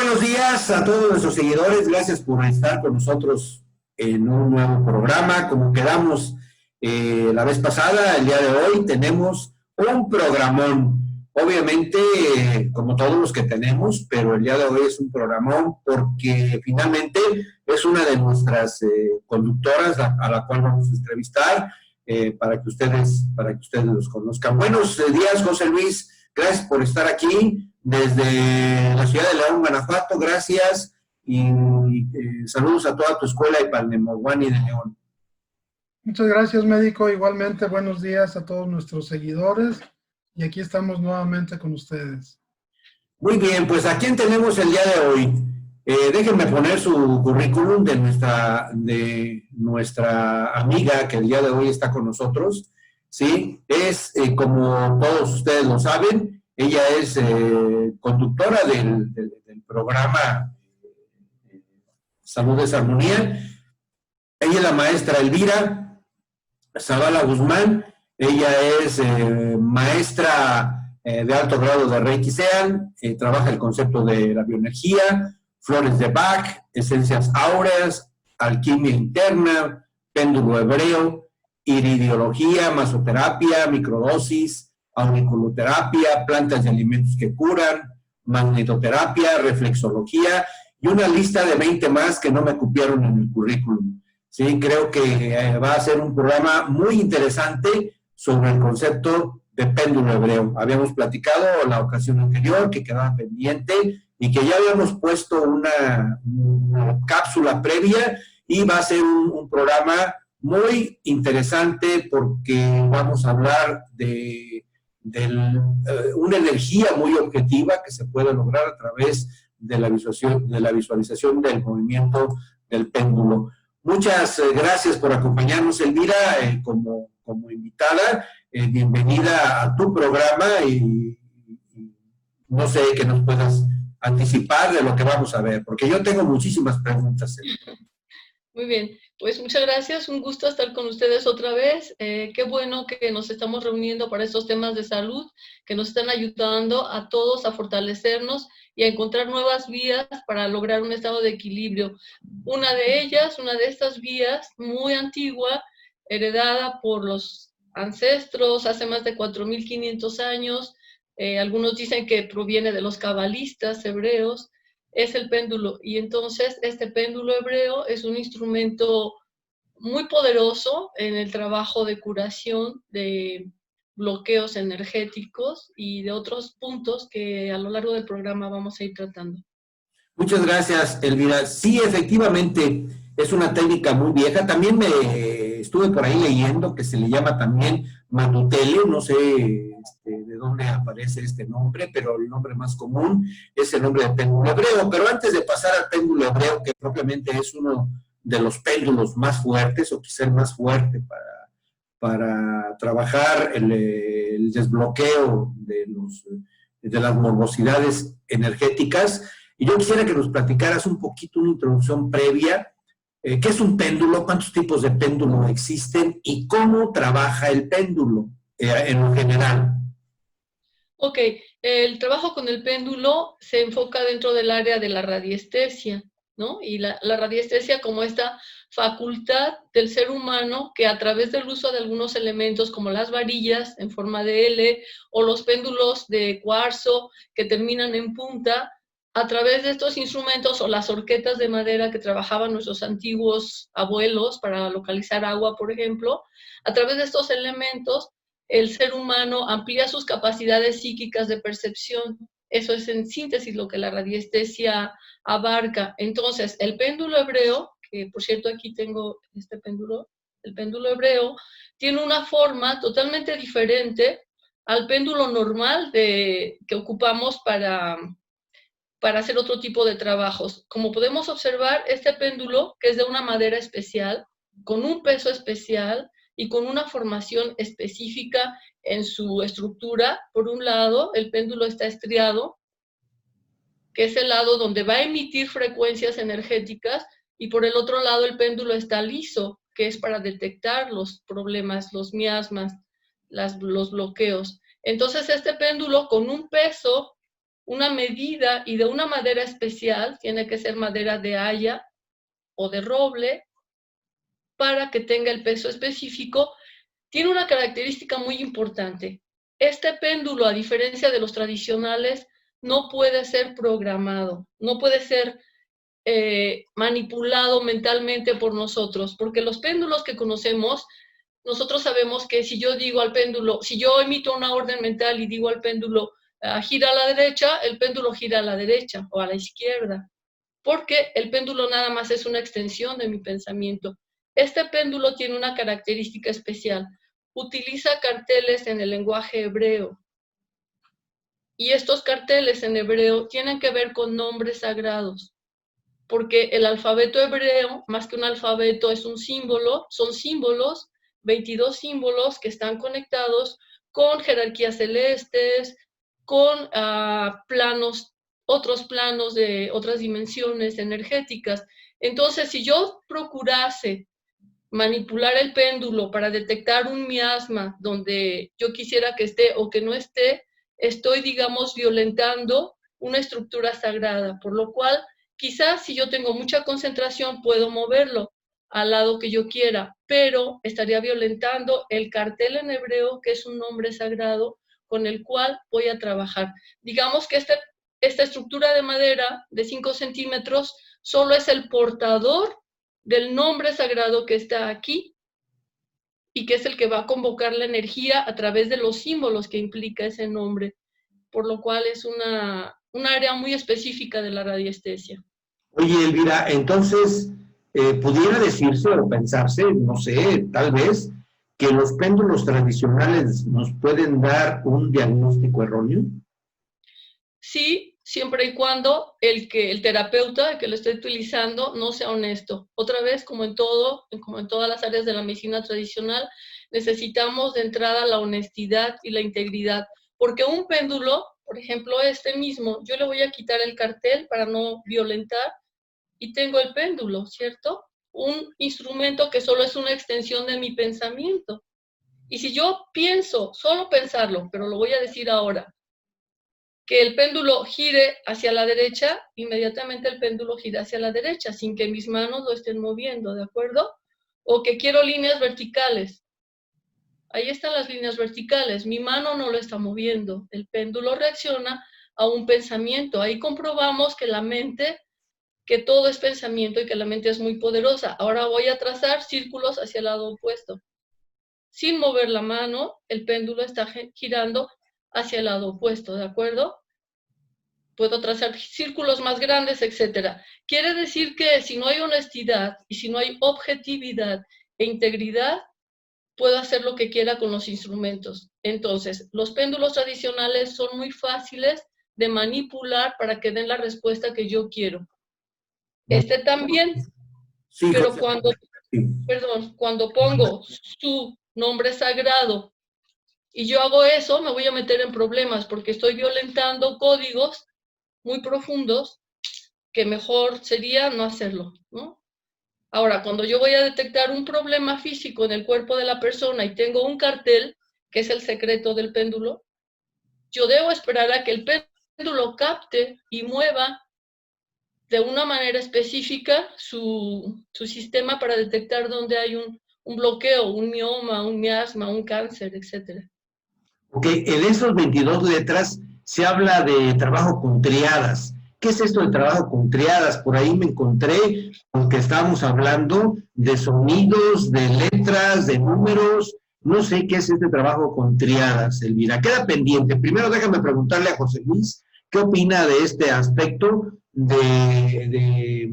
buenos días a todos nuestros seguidores. Gracias por estar con nosotros en un nuevo programa. Como quedamos la vez pasada, el día de hoy tenemos un programón. Obviamente, como todos los que tenemos, pero el día de hoy es un programón porque finalmente es una de nuestras conductoras a la cual vamos a entrevistar para que ustedes los conozcan. Buenos días, José Luis. Gracias por estar aquí desde la ciudad de León, Guanajuato. Gracias y saludos a toda tu escuela y Palnemoguani de León. Muchas gracias, médico. Igualmente, buenos días a todos nuestros seguidores. Y aquí estamos nuevamente con ustedes. Muy bien, pues ¿a quién tenemos el día de hoy? Déjenme poner su currículum de nuestra amiga que el día de hoy está con nosotros. ¿Sí? Es, como todos ustedes lo saben, ella es conductora del programa Salud es Armonía. Ella es la maestra Elvira Zavala Guzmán. Ella es maestra de alto grado de Reiki Sean. Trabaja el concepto de la bioenergía, flores de Bach, esencias áureas, alquimia interna, péndulo hebreo, iridiología, masoterapia, microdosis, auriculoterapia, plantas de alimentos que curan, magnetoterapia, reflexología y una lista de 20 más que no me cupieron en el currículum. Sí, creo que va a ser un programa muy interesante sobre el concepto de péndulo hebreo. Habíamos platicado la ocasión anterior que quedaba pendiente y que ya habíamos puesto una cápsula previa y va a ser un programa muy interesante porque vamos a hablar de una energía muy objetiva que se puede lograr a través de la visualización del movimiento del péndulo. Muchas gracias por acompañarnos, Elvira, como invitada. Bienvenida a tu programa y no sé qué nos puedas anticipar de lo que vamos a ver, porque yo tengo muchísimas preguntas, Elvira. Muy bien, pues muchas gracias, un gusto estar con ustedes otra vez. Qué bueno que nos estamos reuniendo para estos temas de salud, que nos están ayudando a todos a fortalecernos y a encontrar nuevas vías para lograr un estado de equilibrio. Una de estas vías muy antigua, heredada por los ancestros hace más de 4.500 años, algunos dicen que proviene de los cabalistas hebreos, es el péndulo. Y entonces este péndulo hebreo es un instrumento muy poderoso en el trabajo de curación de bloqueos energéticos y de otros puntos que a lo largo del programa vamos a ir tratando. Muchas gracias, Elvira. Sí, efectivamente, es una técnica muy vieja. También me estuve por ahí leyendo que se le llama también Matutele, no sé de dónde aparece este nombre, pero el nombre más común es el nombre de péndulo hebreo. Pero antes de pasar al péndulo hebreo, que propiamente es uno de los péndulos más fuertes, o quizá el más fuerte para trabajar el desbloqueo de las morbosidades energéticas, y yo quisiera que nos platicaras un poquito, una introducción previa. ¿Qué es un péndulo? ¿Cuántos tipos de péndulo existen? ¿Y cómo trabaja el péndulo en lo general? Ok, el trabajo con el péndulo se enfoca dentro del área de la radiestesia, ¿no? Y la radiestesia como esta facultad del ser humano que a través del uso de algunos elementos como las varillas en forma de L o los péndulos de cuarzo que terminan en punta, a través de estos instrumentos o las horquetas de madera que trabajaban nuestros antiguos abuelos para localizar agua, por ejemplo, a través de estos elementos el ser humano amplía sus capacidades psíquicas de percepción. Eso es en síntesis lo que la radiestesia abarca. Entonces, el péndulo hebreo, que por cierto aquí tengo este péndulo, el péndulo hebreo, tiene una forma totalmente diferente al péndulo normal que ocupamos para hacer otro tipo de trabajos. Como podemos observar, este péndulo, que es de una madera especial, con un peso especial y con una formación específica en su estructura, por un lado, el péndulo está estriado, que es el lado donde va a emitir frecuencias energéticas, y por el otro lado el péndulo está liso, que es para detectar los problemas, los miasmas, los bloqueos. Entonces este péndulo con un peso una medida y de una madera especial, tiene que ser madera de haya o de roble, para que tenga el peso específico. Tiene una característica muy importante. Este péndulo, a diferencia de los tradicionales, no puede ser programado, no puede ser manipulado mentalmente por nosotros, porque los péndulos que conocemos, nosotros sabemos que si yo digo al péndulo, si yo emito una orden mental y digo al péndulo, gira a la derecha, el péndulo gira a la derecha o a la izquierda, porque el péndulo nada más es una extensión de mi pensamiento. Este péndulo tiene una característica especial. Utiliza carteles en el lenguaje hebreo. Y estos carteles en hebreo tienen que ver con nombres sagrados, porque el alfabeto hebreo, más que un alfabeto, es un símbolo, son símbolos, 22 símbolos que están conectados con jerarquías celestes, con planos, otros planos de otras dimensiones energéticas. Entonces, si yo procurase manipular el péndulo para detectar un miasma donde yo quisiera que esté o que no esté, estoy, digamos, violentando una estructura sagrada, por lo cual quizás si yo tengo mucha concentración puedo moverlo al lado que yo quiera, pero estaría violentando el cartel en hebreo, que es un nombre sagrado con el cual voy a trabajar. Digamos que esta estructura de madera de 5 centímetros solo es el portador del nombre sagrado que está aquí y que es el que va a convocar la energía a través de los símbolos que implica ese nombre, por lo cual es un área muy específica de la radiestesia. Oye, Elvira, entonces, pudiera decirse o pensarse, no sé, tal vez, que los péndulos tradicionales nos pueden dar un diagnóstico erróneo. Sí, siempre y cuando el terapeuta, el que lo esté utilizando, no sea honesto. Otra vez, como en todas las áreas de la medicina tradicional, necesitamos de entrada la honestidad y la integridad, porque un péndulo, por ejemplo, este mismo, yo le voy a quitar el cartel para no violentar y tengo el péndulo, ¿cierto? Un instrumento que solo es una extensión de mi pensamiento. Y si yo pienso, solo pensarlo, pero lo voy a decir ahora, que el péndulo gire hacia la derecha, inmediatamente el péndulo gira hacia la derecha, sin que mis manos lo estén moviendo, ¿de acuerdo? O que quiero líneas verticales. Ahí están las líneas verticales, mi mano no lo está moviendo, el péndulo reacciona a un pensamiento. Ahí comprobamos que la mente, que todo es pensamiento y que la mente es muy poderosa. Ahora voy a trazar círculos hacia el lado opuesto. Sin mover la mano, el péndulo está girando hacia el lado opuesto, ¿de acuerdo? Puedo trazar círculos más grandes, etc. Quiere decir que si no hay honestidad y si no hay objetividad e integridad, puedo hacer lo que quiera con los instrumentos. Entonces, los péndulos tradicionales son muy fáciles de manipular para que den la respuesta que yo quiero. Este también, Sí, pero José. cuando pongo su nombre sagrado y yo hago eso, me voy a meter en problemas porque estoy violentando códigos muy profundos que mejor sería no hacerlo, ¿no? Ahora, cuando yo voy a detectar un problema físico en el cuerpo de la persona y tengo un cartel, que es el secreto del péndulo, yo debo esperar a que el péndulo capte y mueva de una manera específica su sistema para detectar dónde hay un bloqueo, un mioma, un miasma, un cáncer, etc. Ok, en esas 22 letras se habla de trabajo con triadas. ¿Qué es esto de trabajo con triadas? Por ahí me encontré con que estábamos hablando de sonidos, de letras, de números. No sé qué es este trabajo con triadas, Elvira. Queda pendiente. Primero déjame preguntarle a José Luis qué opina de este aspecto de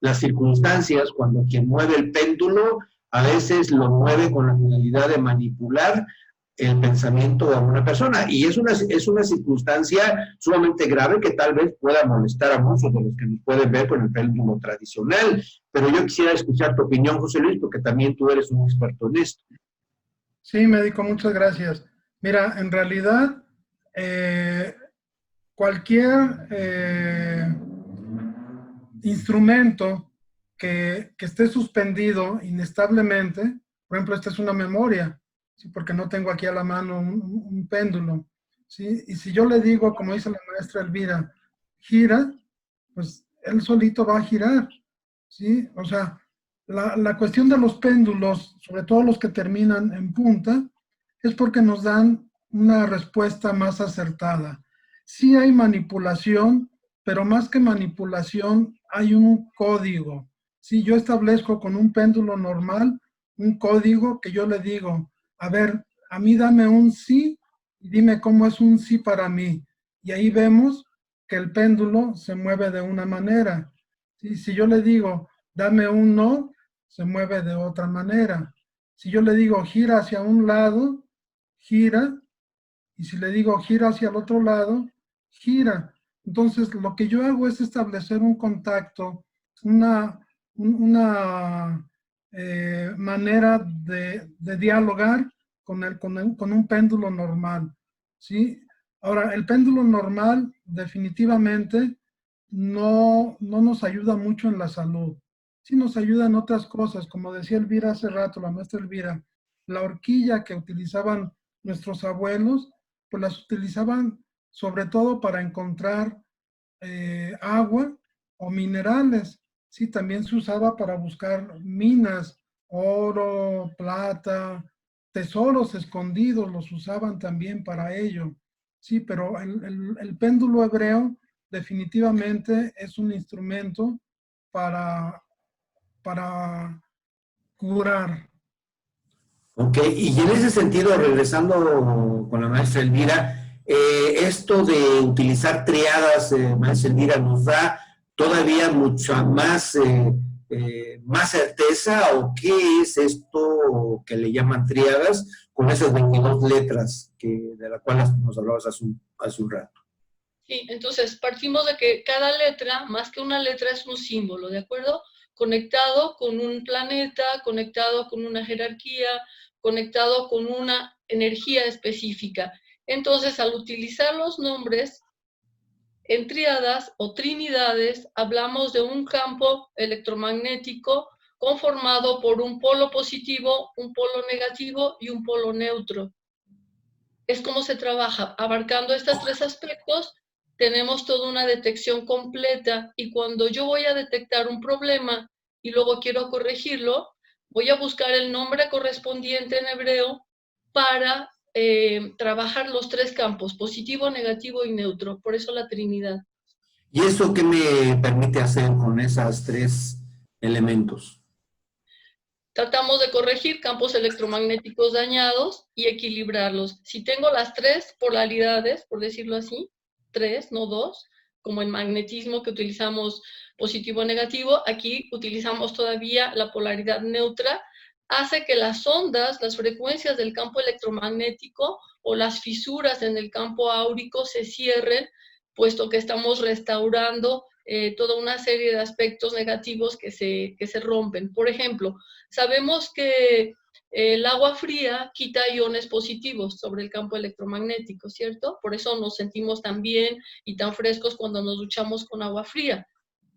las circunstancias cuando quien mueve el péndulo a veces lo mueve con la finalidad de manipular el pensamiento a una persona. Y es una circunstancia sumamente grave que tal vez pueda molestar a muchos de los que nos pueden ver con el péndulo tradicional. Pero yo quisiera escuchar tu opinión, José Luis, porque también tú eres un experto en esto. Sí, médico, muchas gracias. Mira, en realidad, cualquier instrumento que esté suspendido inestablemente, por ejemplo, esta es una memoria, ¿sí? Porque no tengo aquí a la mano un péndulo. ¿sí? Y si yo le digo, como dice la maestra Elvira, gira, pues él solito va a girar, ¿sí? O sea, la cuestión de los péndulos, sobre todo los que terminan en punta, es porque nos dan una respuesta más acertada. Sí hay manipulación, pero más que manipulación hay un código. Si yo establezco con un péndulo normal un código que yo le digo, a ver, a mí dame un sí y dime cómo es un sí para mí. Y ahí vemos que el péndulo se mueve de una manera. ¿Sí? Si yo le digo, dame un no, se mueve de otra manera. Si yo le digo, gira hacia un lado, gira. Y si le digo, gira hacia el otro lado, gira. Entonces, lo que yo hago es establecer un contacto, una manera de dialogar con un péndulo normal, ¿sí? Ahora, el péndulo normal definitivamente no nos ayuda mucho en la salud. Sí nos ayuda en otras cosas, como decía Elvira hace rato, la maestra Elvira, la horquilla que utilizaban nuestros abuelos, pues las utilizaban sobre todo para encontrar agua o minerales. Sí, también se usaba para buscar minas, oro, plata, tesoros escondidos, los usaban también para ello. Sí, pero el péndulo hebreo definitivamente es un instrumento para, para curar. Ok, y en ese sentido, regresando con la maestra Elvira, esto de utilizar triadas, maestra Elvira, nos da todavía mucha más, más certeza, o qué es esto que le llaman triadas con esas 22 letras de las cuales nos hablabas hace un rato. Sí, entonces partimos de que cada letra, más que una letra, es un símbolo, ¿de acuerdo? Conectado con un planeta, conectado con una jerarquía, conectado con una energía específica. Entonces, al utilizar los nombres en tríadas o trinidades, hablamos de un campo electromagnético conformado por un polo positivo, un polo negativo y un polo neutro. Es como se trabaja. Abarcando estos tres aspectos, tenemos toda una detección completa, y cuando yo voy a detectar un problema y luego quiero corregirlo, voy a buscar el nombre correspondiente en hebreo para trabajar los tres campos, positivo, negativo y neutro. Por eso la Trinidad. ¿Y eso qué me permite hacer con esos tres elementos? Tratamos de corregir campos electromagnéticos dañados y equilibrarlos. Si tengo las tres polaridades, por decirlo así, tres, no dos, como en magnetismo que utilizamos positivo-negativo, aquí utilizamos todavía la polaridad neutra, hace que las ondas, las frecuencias del campo electromagnético o las fisuras en el campo áurico se cierren, puesto que estamos restaurando toda una serie de aspectos negativos que se rompen. Por ejemplo, sabemos que el agua fría quita iones positivos sobre el campo electromagnético, ¿cierto? Por eso nos sentimos tan bien y tan frescos cuando nos duchamos con agua fría.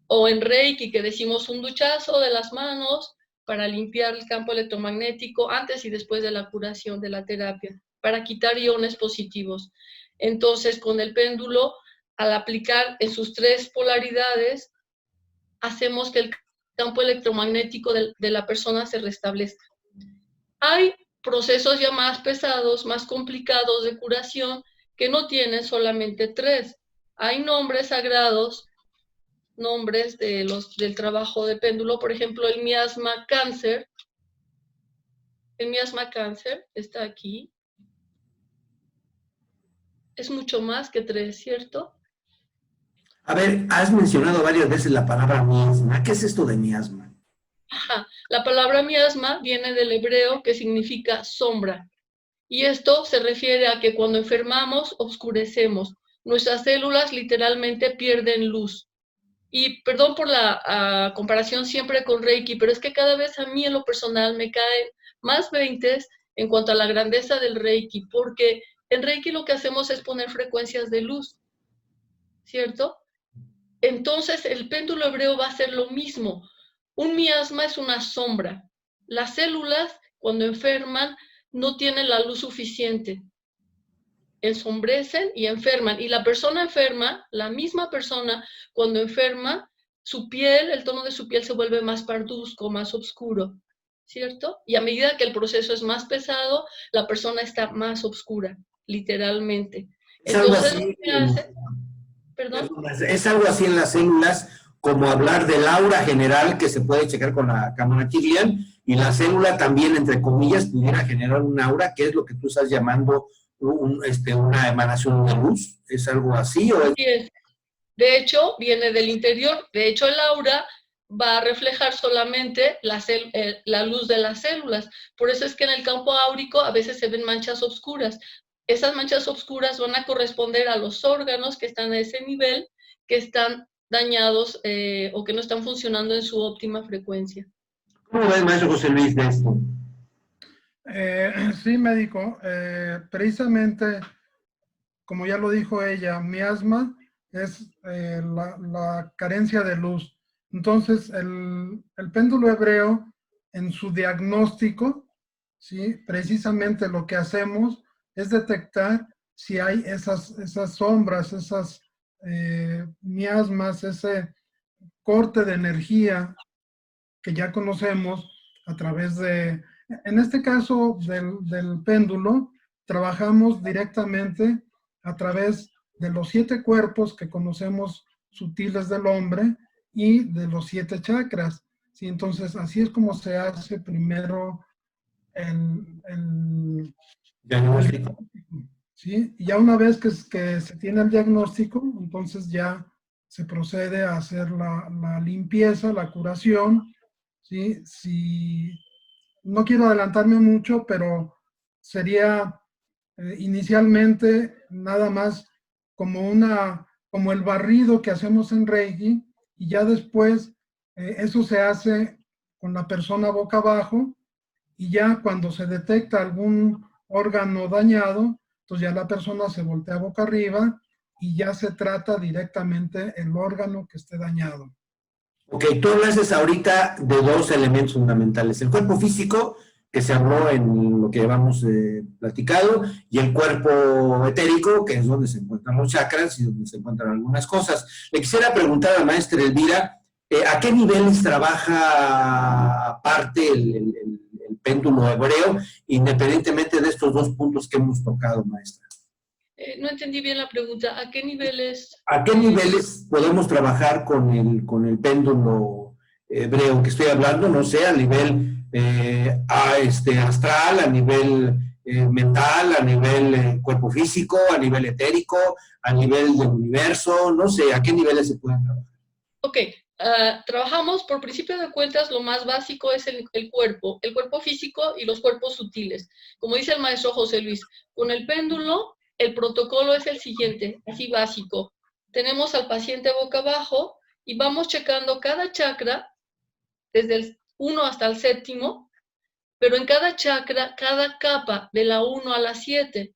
O en Reiki, que decimos un duchazo de las manos para limpiar el campo electromagnético antes y después de la curación, de la terapia, para quitar iones positivos. Entonces, con el péndulo, al aplicar en sus tres polaridades, hacemos que el campo electromagnético de la persona se restablezca. Hay procesos ya más pesados, más complicados de curación, que no tienen solamente tres. Hay nombres sagrados, nombres del trabajo de péndulo, por ejemplo, el miasma cáncer. El miasma cáncer está aquí. Es mucho más que tres, ¿cierto? A ver, has mencionado varias veces la palabra miasma. ¿Qué es esto de miasma? Ajá. La palabra miasma viene del hebreo, que significa sombra. Y esto se refiere a que cuando enfermamos, oscurecemos. Nuestras células literalmente pierden luz. Y perdón por la comparación siempre con Reiki, pero es que cada vez a mí en lo personal me caen más veintes en cuanto a la grandeza del Reiki, porque en Reiki lo que hacemos es poner frecuencias de luz, ¿cierto? Entonces el péndulo hebreo va a ser lo mismo. Un miasma es una sombra. Las células, cuando enferman, no tienen la luz suficiente. ensombrecen y enferman. Y la persona enferma, la misma persona, cuando enferma, su piel, el tono de su piel se vuelve más parduzco, más oscuro, ¿cierto? Y a medida que el proceso es más pesado, la persona está más oscura, literalmente. Es algo Entonces, lo así, que hace, perdón, es algo así en las células, como hablar del aura general que se puede checar con la cámara Kirlian, y la célula también, entre comillas, pudiera generar un aura, que es lo que tú estás llamando una emanación de luz. ¿Es algo así o es? así es. De hecho, viene del interior. De hecho, el aura va a reflejar solamente la luz de las células. Por eso es que en el campo áurico a veces se ven manchas oscuras. Esas manchas oscuras van a corresponder a los órganos que están a ese nivel, que están dañados o que no están funcionando en su óptima frecuencia. ¿Cómo ves, maestro José Luis, de esto? Sí, médico. Precisamente, como ya lo dijo ella, miasma es la carencia de luz. Entonces, el péndulo hebreo, en su diagnóstico, ¿sí? Precisamente lo que hacemos es detectar si hay esas sombras, esas miasmas, ese corte de energía que ya conocemos a través de, en este caso del péndulo, trabajamos directamente a través de los 7 cuerpos que conocemos sutiles del hombre y de los 7 chakras. ¿Sí? Entonces, así es como se hace primero el Diagnóstico. ¿sí? Y ya una vez que se tiene el diagnóstico, entonces ya se procede a hacer la limpieza, la curación, ¿sí? Si, no quiero adelantarme mucho, pero sería inicialmente nada más como el barrido que hacemos en Reiki, y ya después eso se hace con la persona boca abajo, y ya cuando se detecta algún órgano dañado, entonces ya la persona se voltea boca arriba y ya se trata directamente el órgano que esté dañado. Ok, tú hablaste ahorita de 2 elementos fundamentales, el cuerpo físico, que se habló en lo que llevamos platicado, y el cuerpo etérico, que es donde se encuentran los chakras y donde se encuentran algunas cosas. Le quisiera preguntar a la maestra Elvira, ¿a qué niveles trabaja aparte el péndulo hebreo, independientemente de estos 2 puntos que hemos tocado, maestra? No entendí bien la pregunta. ¿A qué niveles? ¿A qué niveles podemos trabajar con el péndulo hebreo que estoy hablando? No sé, a nivel astral, a nivel mental, a nivel cuerpo físico, a nivel etérico, a nivel del universo, no sé, ¿a qué niveles se pueden trabajar? Ok, trabajamos por principio de cuentas, lo más básico es el cuerpo físico y los cuerpos sutiles. Como dice el maestro José Luis, con el péndulo, el protocolo es el siguiente, así básico. Tenemos al paciente boca abajo y vamos checando cada chakra, desde el 1 hasta el 7º, pero en cada chakra, cada capa, de la 1 a la 7.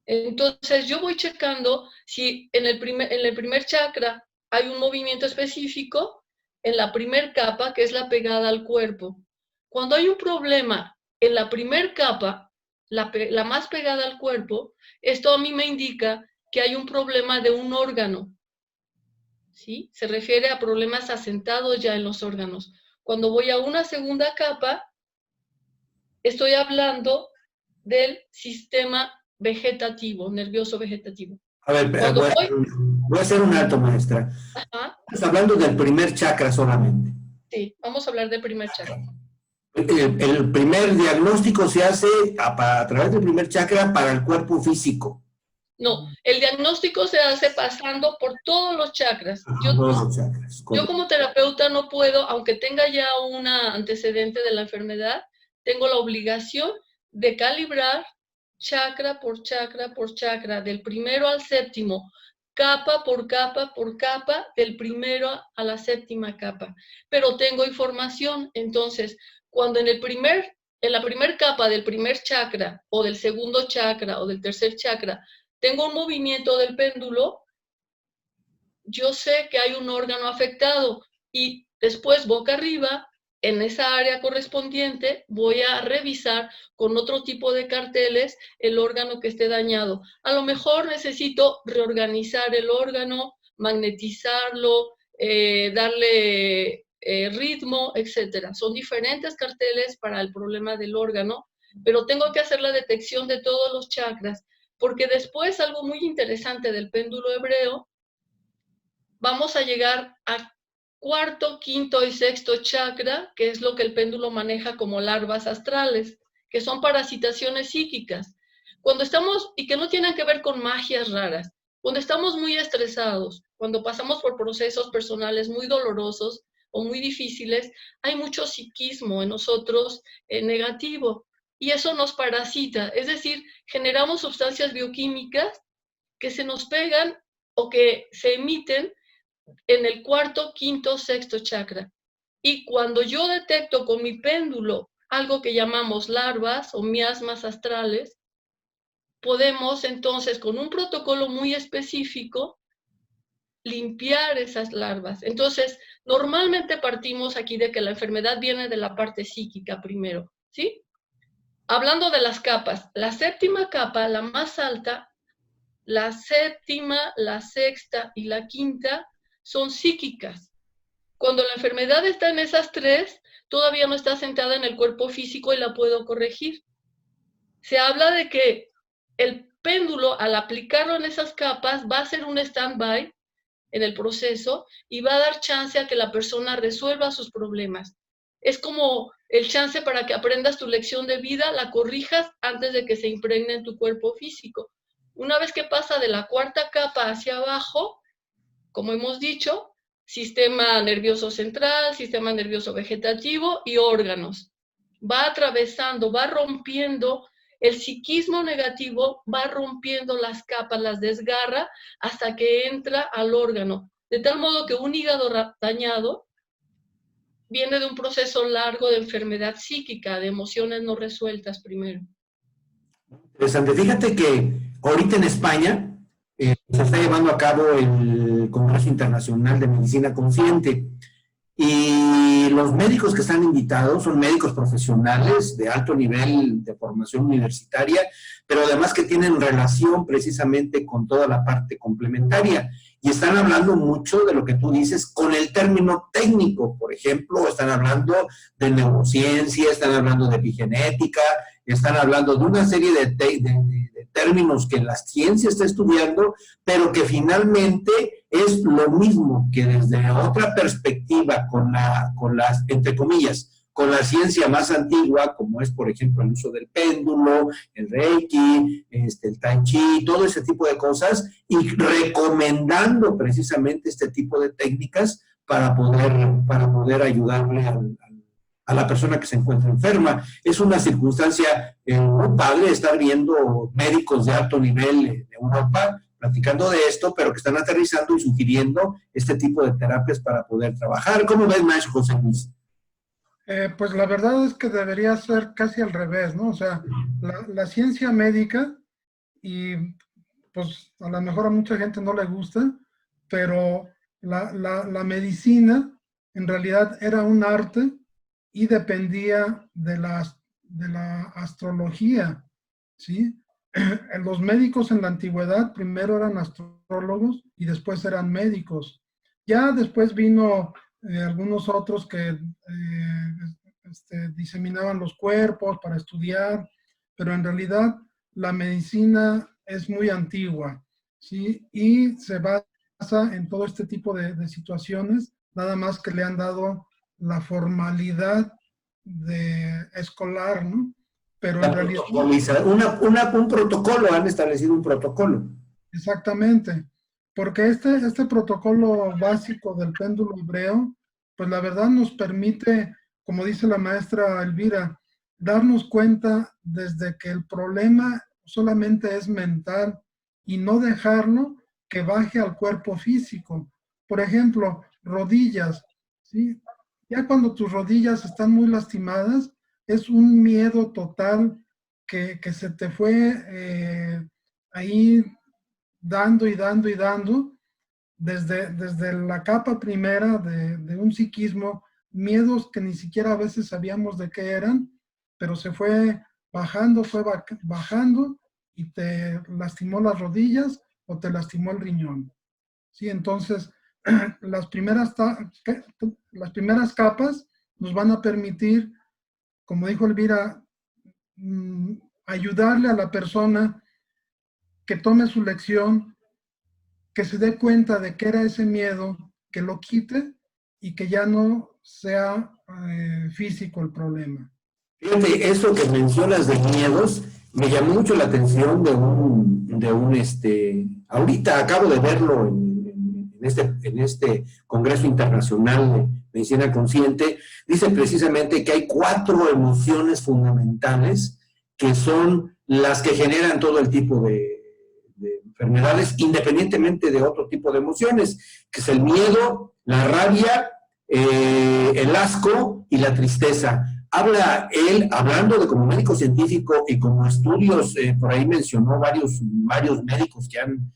Entonces yo voy checando si en el primer chakra hay un movimiento específico en la primer capa, que es la pegada al cuerpo. Cuando hay un problema en la primer capa, la más pegada al cuerpo, esto a mí me indica que hay un problema de un órgano, ¿sí? Se refiere a problemas asentados ya en los órganos. Cuando voy a una segunda capa, estoy hablando del sistema vegetativo, nervioso vegetativo. A ver, Cuando voy a hacer un alto, maestra. ajá, Estamos hablando del primer chakra solamente. sí, vamos a hablar del primer chakra. El primer diagnóstico se hace a través del primer chakra para el cuerpo físico. No, el diagnóstico se hace pasando por todos los chakras. Todos los chakras. Yo como terapeuta no puedo, aunque tenga ya un antecedente de la enfermedad, tengo la obligación de calibrar chakra por chakra por chakra, del primero al 7º, capa por capa por capa, del primero a la 7ª capa. Pero tengo información, entonces, cuando en la primera capa del primer chakra, o del segundo chakra, o del tercer chakra, tengo un movimiento del péndulo, yo sé que hay un órgano afectado, y después boca arriba en esa área correspondiente voy a revisar con otro tipo de carteles el órgano que esté dañado. A lo mejor necesito reorganizar el órgano, magnetizarlo, darle ritmo, etcétera. Son diferentes carteles para el problema del órgano, pero tengo que hacer la detección de todos los chakras, porque después algo muy interesante del péndulo hebreo, vamos a llegar a cuarto, quinto y sexto chakra, que es lo que el péndulo maneja como larvas astrales, que son parasitaciones psíquicas. Cuando estamos, y que no tienen que ver con magias raras, cuando estamos muy estresados, cuando pasamos por procesos personales muy dolorosos o muy difíciles, hay mucho psiquismo en nosotros negativo, y eso nos parasita, es decir, generamos sustancias bioquímicas que se nos pegan o que se emiten en el cuarto, quinto, sexto chakra. Y cuando yo detecto con mi péndulo algo que llamamos larvas o miasmas astrales, podemos entonces con un protocolo muy específico limpiar esas larvas. Entonces, normalmente partimos aquí de que la enfermedad viene de la parte psíquica primero, ¿sí? Hablando de las capas, la séptima capa, la más alta, la séptima, la sexta y la quinta son psíquicas. Cuando la enfermedad está en esas tres, todavía no está sentada en el cuerpo físico y la puedo corregir. Se habla de que el péndulo, al aplicarlo en esas capas, va a hacer un stand-by en el proceso y va a dar chance a que la persona resuelva sus problemas. Es como el chance para que aprendas tu lección de vida, la corrijas antes de que se impregne en tu cuerpo físico. Una vez que pasa de la cuarta capa hacia abajo, como hemos dicho, sistema nervioso central, sistema nervioso vegetativo y órganos. Va atravesando, va rompiendo el psiquismo negativo, va rompiendo las capas, las desgarra hasta que entra al órgano. De tal modo que un hígado dañado viene de un proceso largo de enfermedad psíquica, de emociones no resueltas primero. Interesante. Fíjate que ahorita en España se está llevando a cabo el Congreso Internacional de Medicina Consciente y los médicos que están invitados son médicos profesionales de alto nivel de formación universitaria, pero además que tienen relación precisamente con toda la parte complementaria y están hablando mucho de lo que tú dices con el término técnico. Por ejemplo, están hablando de neurociencia, están hablando de epigenética, están hablando de una serie de términos que la ciencia está estudiando, pero que finalmente es lo mismo que desde otra perspectiva, con las, entre comillas, con la ciencia más antigua, como es, por ejemplo, el uso del péndulo, el Reiki, el Tai Chi, todo ese tipo de cosas, y recomendando precisamente este tipo de técnicas para poder ayudarle a la persona que se encuentra enferma. Es una circunstancia muy padre estar viendo médicos de alto nivel de Europa platicando de esto, pero que están aterrizando y sugiriendo este tipo de terapias para poder trabajar. ¿Cómo ves, maestro José Luis? Pues la verdad es que debería ser casi al revés, ¿no? O sea, la ciencia médica, y pues a lo mejor a mucha gente no le gusta, pero la medicina en realidad era un arte y dependía de la astrología, ¿sí? Los médicos en la antigüedad primero eran astrólogos y después eran médicos. Ya después vino algunos otros que diseminaban los cuerpos para estudiar, pero en realidad la medicina es muy antigua, ¿sí? Y se basa en todo este tipo de situaciones, nada más que le han dado la formalidad de escolar, ¿no? Pero en realidad... Un protocolo, han establecido un protocolo. Exactamente, porque este protocolo básico del péndulo hebreo, pues la verdad nos permite, como dice la maestra Elvira, darnos cuenta desde que el problema solamente es mental y no dejarlo que baje al cuerpo físico. Por ejemplo, rodillas, ¿sí? Ya cuando tus rodillas están muy lastimadas, es un miedo total que se te fue ahí dando y dando y dando, desde la capa primera de un psiquismo miedos que ni siquiera a veces sabíamos de qué eran, pero se fue bajando y te lastimó las rodillas o te lastimó el riñón. ¿Sí? Entonces, las primeras capas nos van a permitir, como dijo Elvira, ayudarle a la persona que tome su lección, que se dé cuenta de que era ese miedo, que lo quite y que ya no sea físico el problema. Fíjate, eso que mencionas de miedos, me llamó mucho la atención ahorita acabo de verlo en este Congreso Internacional de Medicina Consciente, dice precisamente que hay 4 emociones fundamentales que son las que generan todo el tipo de enfermedades, independientemente de otro tipo de emociones, que es el miedo, la rabia, el asco y la tristeza. Habla él, hablando de como médico científico y como estudios, por ahí mencionó varios médicos que han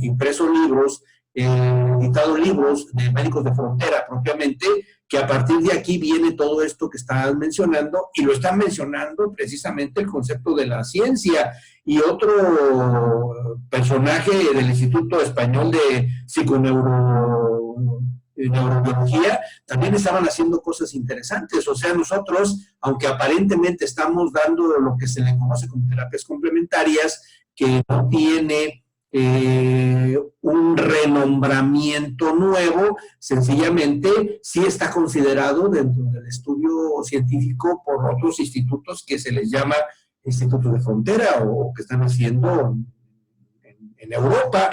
impreso libros, editado libros de médicos de frontera propiamente, que a partir de aquí viene todo esto que están mencionando, y lo están mencionando precisamente el concepto de la ciencia. Y otro personaje del Instituto Español de Neurobiología, también estaban haciendo cosas interesantes. O sea, nosotros, aunque aparentemente estamos dando lo que se le conoce como terapias complementarias, que no tiene un renombramiento nuevo, sencillamente sí está considerado dentro del estudio científico por otros institutos que se les llama institutos de frontera o que están haciendo en Europa.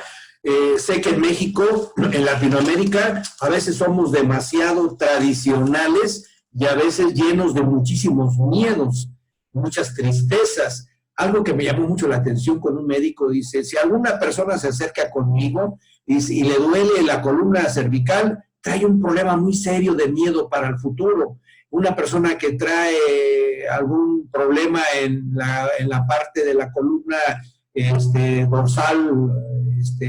Sé que en México, en Latinoamérica, a veces somos demasiado tradicionales y a veces llenos de muchísimos miedos, muchas tristezas. Algo que me llamó mucho la atención con un médico, dice, si alguna persona se acerca conmigo y le duele la columna cervical, trae un problema muy serio de miedo para el futuro. Una persona que trae algún problema en la parte de la columna dorsal,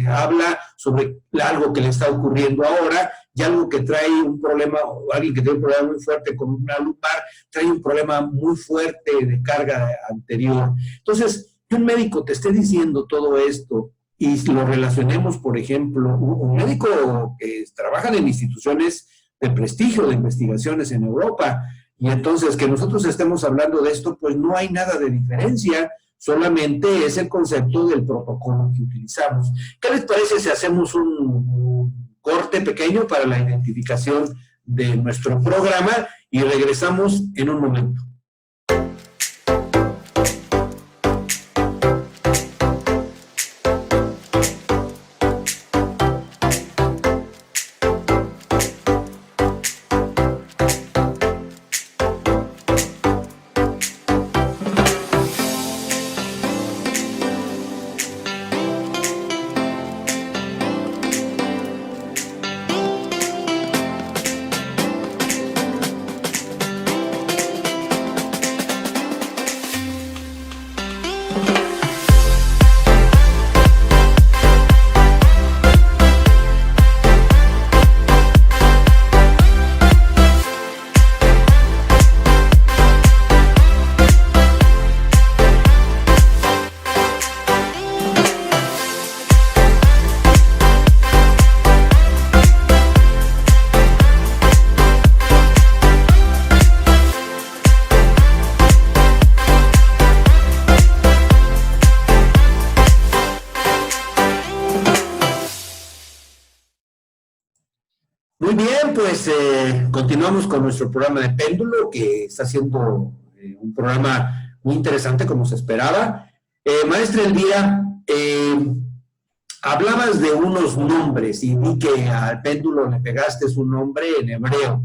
habla sobre algo que le está ocurriendo ahora, y algo que trae un problema, o alguien que tiene un problema muy fuerte con una lumbar, trae un problema muy fuerte de carga anterior. Entonces, que un médico te esté diciendo todo esto y lo relacionemos, por ejemplo, un médico que trabaja en instituciones de prestigio, de investigaciones en Europa, y entonces que nosotros estemos hablando de esto, pues no hay nada de diferencia, solamente es el concepto del protocolo que utilizamos. ¿Qué les parece si hacemos un corte pequeño para la identificación de nuestro programa y regresamos en un momento? Muy bien, pues continuamos con nuestro programa de Péndulo, que está siendo un programa muy interesante, como se esperaba. Maestra Elvira, hablabas de unos nombres y vi que al péndulo le pegaste un nombre en hebreo.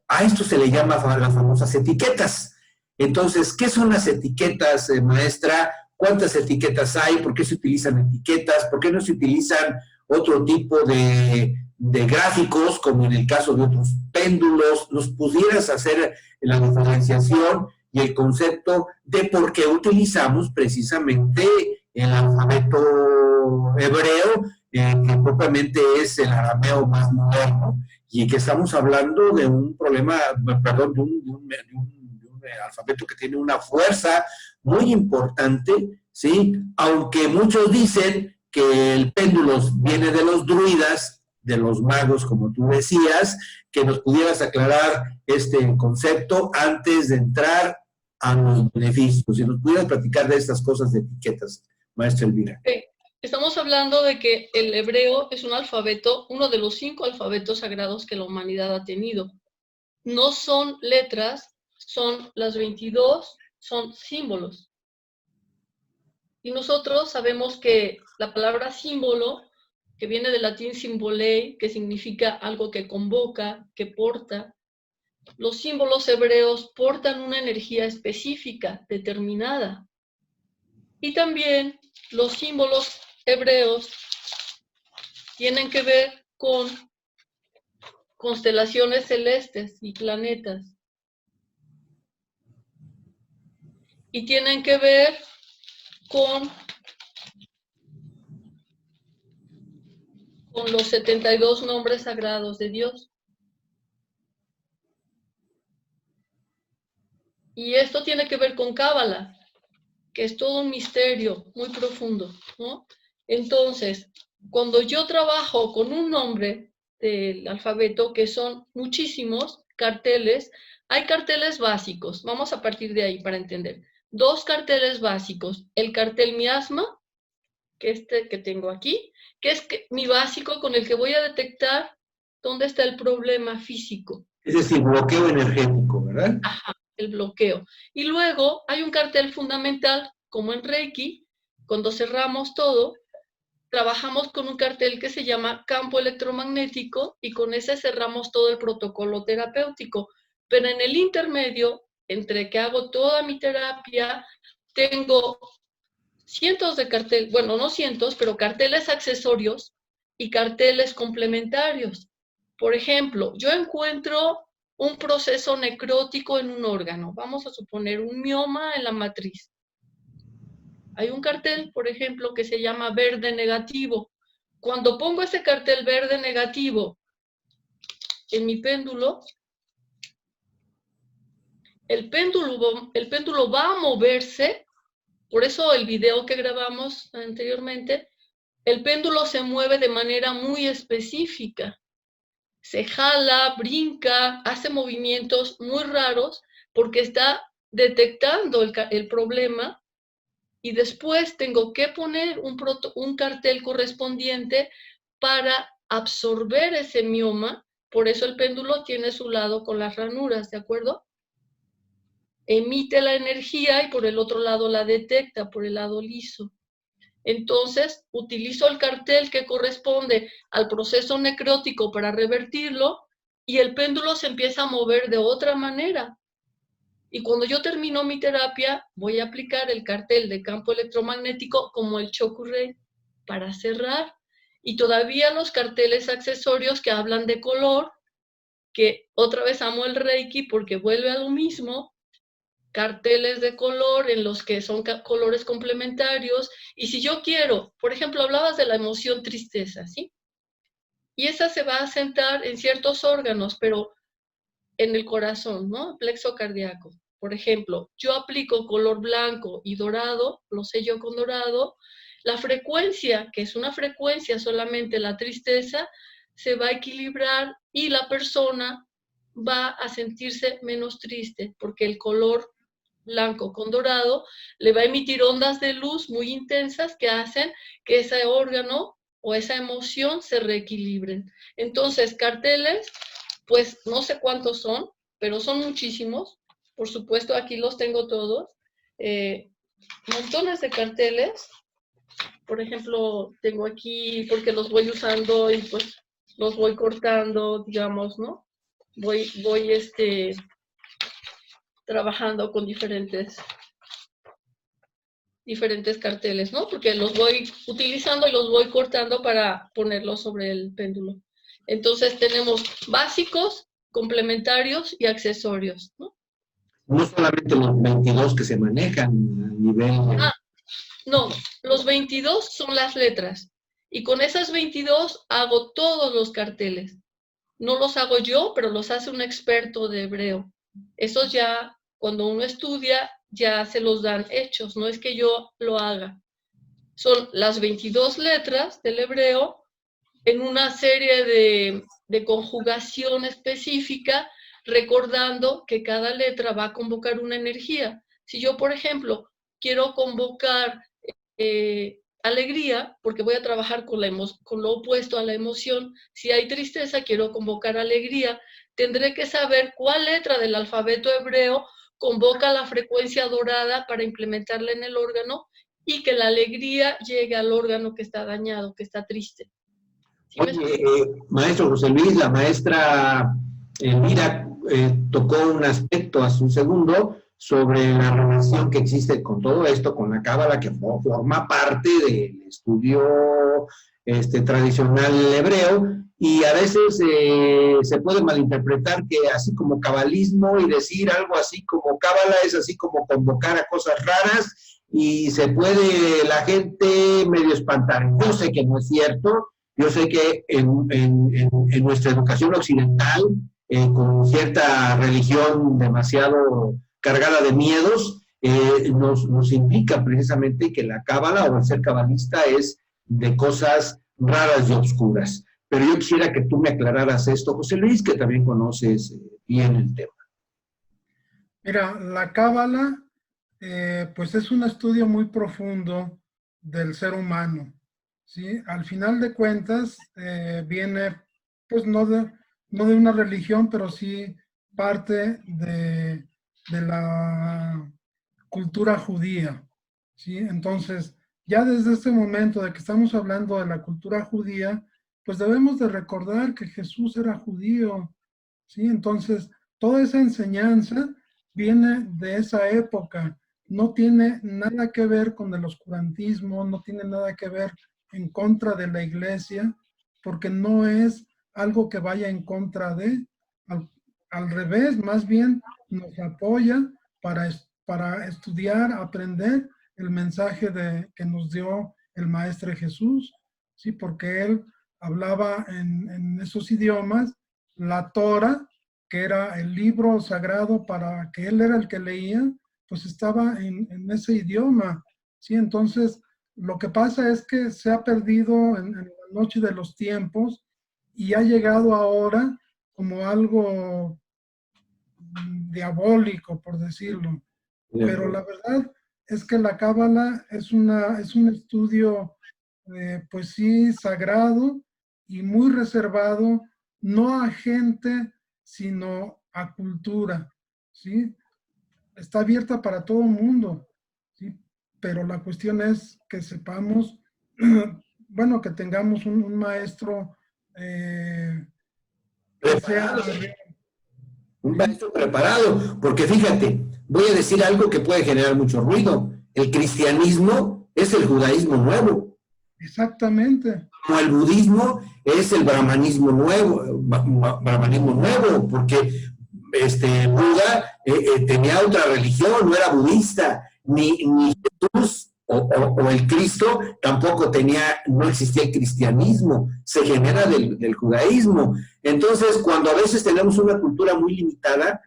A esto se le llama las famosas etiquetas. Entonces, ¿qué son las etiquetas, maestra? ¿Cuántas etiquetas hay? ¿Por qué se utilizan etiquetas? ¿Por qué no se utilizan otro tipo de gráficos, como en el caso de otros péndulos? ¿Nos pudieras hacer la diferenciación y el concepto de por qué utilizamos precisamente el alfabeto hebreo que propiamente es el arameo más moderno, y que estamos hablando de un problema, perdón, de un alfabeto que tiene una fuerza muy importante, ¿sí? Aunque muchos dicen que el péndulo viene de los druidas, de los magos, como tú decías, que nos pudieras aclarar este concepto antes de entrar a los beneficios, si nos pudieras platicar de estas cosas de etiquetas, maestra Elvira. Estamos hablando de que el hebreo es un alfabeto, uno de los 5 alfabetos sagrados que la humanidad ha tenido. No son letras, son las 22, son símbolos. Y nosotros sabemos que la palabra símbolo, que viene del latín symbolei, que significa algo que convoca, que porta, los símbolos hebreos portan una energía específica, determinada. Y también los símbolos hebreos tienen que ver con constelaciones celestes y planetas. Y tienen que ver con los 72 nombres sagrados de Dios. Y esto tiene que ver con Cábala, que es todo un misterio muy profundo, ¿no? Entonces, cuando yo trabajo con un nombre del alfabeto, que son muchísimos carteles, hay carteles básicos. Vamos a partir de ahí para entender. 2 carteles básicos. El cartel miasma, que este que tengo aquí, que es mi básico con el que voy a detectar dónde está el problema físico. Es decir, bloqueo energético, ¿verdad? Ajá, el bloqueo. Y luego hay un cartel fundamental, como en Reiki, cuando cerramos todo, trabajamos con un cartel que se llama campo electromagnético y con ese cerramos todo el protocolo terapéutico. Pero en el intermedio, entre que hago toda mi terapia, tengo cientos de carteles, bueno, no cientos, pero carteles accesorios y carteles complementarios. Por ejemplo, yo encuentro un proceso necrótico en un órgano, vamos a suponer un mioma en la matriz. Hay un cartel, por ejemplo, que se llama verde negativo. Cuando pongo ese cartel verde negativo en mi péndulo, el péndulo va a moverse. Por eso el video que grabamos anteriormente, el péndulo se mueve de manera muy específica. Se jala, brinca, hace movimientos muy raros porque está detectando el problema, y después tengo que poner un cartel correspondiente para absorber ese mioma. Por eso el péndulo tiene su lado con las ranuras, ¿de acuerdo? Emite la energía y por el otro lado la detecta, por el lado liso. Entonces, utilizo el cartel que corresponde al proceso necrótico para revertirlo y el péndulo se empieza a mover de otra manera. Y cuando yo termino mi terapia, voy a aplicar el cartel de campo electromagnético como el Chokurei para cerrar. Y todavía los carteles accesorios que hablan de color, que otra vez amo el Reiki porque vuelve a lo mismo, carteles de color en los que son colores complementarios. Y si yo quiero, por ejemplo, hablabas de la emoción tristeza, ¿sí? Y esa se va a sentar en ciertos órganos, pero en el corazón, ¿no? Plexo cardíaco. Por ejemplo, yo aplico color blanco y dorado, lo sello con dorado, la frecuencia, que es una frecuencia solamente la tristeza, se va a equilibrar y la persona va a sentirse menos triste, porque el color blanco con dorado le va a emitir ondas de luz muy intensas que hacen que ese órgano o esa emoción se reequilibren. Entonces, carteles, pues no sé cuántos son, pero son muchísimos. Por supuesto, aquí los tengo todos. Montones de carteles. Por ejemplo, tengo aquí, porque los voy usando y pues los voy cortando, digamos, ¿no? Voy trabajando con diferentes carteles, ¿no? Porque los voy utilizando y los voy cortando para ponerlos sobre el péndulo. Entonces tenemos básicos, complementarios y accesorios, ¿no? No solamente los 22 que se manejan a nivel... No, los 22 son las letras Y con esas 22 hago todos los carteles. No los hago yo, pero los hace un experto de hebreo. Esos ya, cuando uno estudia, ya se los dan hechos, no es que yo lo haga. Son las 22 letras del hebreo en una serie de conjugación específica, recordando que cada letra va a convocar una energía. Si yo, por ejemplo, quiero convocar alegría, porque voy a trabajar con lo opuesto a la emoción, si hay tristeza, quiero convocar alegría, tendré que saber cuál letra del alfabeto hebreo convoca la frecuencia dorada para implementarla en el órgano y que la alegría llegue al órgano que está dañado, que está triste. ¿Sí me Oye, maestro José Luis, la maestra Elvira tocó un aspecto hace un segundo sobre la relación que existe con todo esto, con la cábala, que forma parte del estudio tradicional hebreo, y a veces se puede malinterpretar que así como cabalismo y decir algo así como cábala es así como convocar a cosas raras, y se puede la gente medio espantar. Yo sé que no es cierto. Yo sé que en nuestra educación occidental, con cierta religión demasiado cargada de miedos, nos indica precisamente que la cábala o el ser cabalista es de cosas raras y oscuras. Pero yo quisiera que tú me aclararas esto, José Luis, que también conoces bien el tema. Mira, la cábala, pues es un estudio muy profundo del ser humano. ¿Sí? Al final de cuentas, viene, pues no de una religión, pero sí parte de la cultura judía. ¿Sí? Entonces, ya desde este momento de que estamos hablando de la cultura judía, pues debemos de recordar que Jesús era judío. ¿Sí? Entonces, toda esa enseñanza viene de esa época. No tiene nada que ver con el oscurantismo, no tiene nada que ver en contra de la iglesia, porque no es algo que vaya en contra de, al revés, más bien nos apoya para estudiar, aprender el mensaje que nos dio el Maestro Jesús, ¿sí? Porque él hablaba en esos idiomas, la Torah, que era el libro sagrado para que él era el que leía, pues estaba en ese idioma, ¿sí? Entonces, lo que pasa es que se ha perdido en la noche de los tiempos y ha llegado ahora como algo diabólico, por decirlo. Pero la verdad es que la cábala es un estudio, pues sí, sagrado y muy reservado, no a gente, sino a cultura, ¿sí? Está abierta para todo el mundo, ¿sí? Pero la cuestión es que sepamos, bueno, que tengamos un maestro que sea... Un maestro preparado, porque fíjate, voy a decir algo que puede generar mucho ruido. El cristianismo es el judaísmo nuevo. Exactamente. Como el budismo es el brahmanismo nuevo, porque Buda tenía otra religión, no era budista, ni Jesús o el Cristo tampoco no existía el cristianismo, se genera del judaísmo. Entonces, cuando a veces tenemos una cultura muy limitada,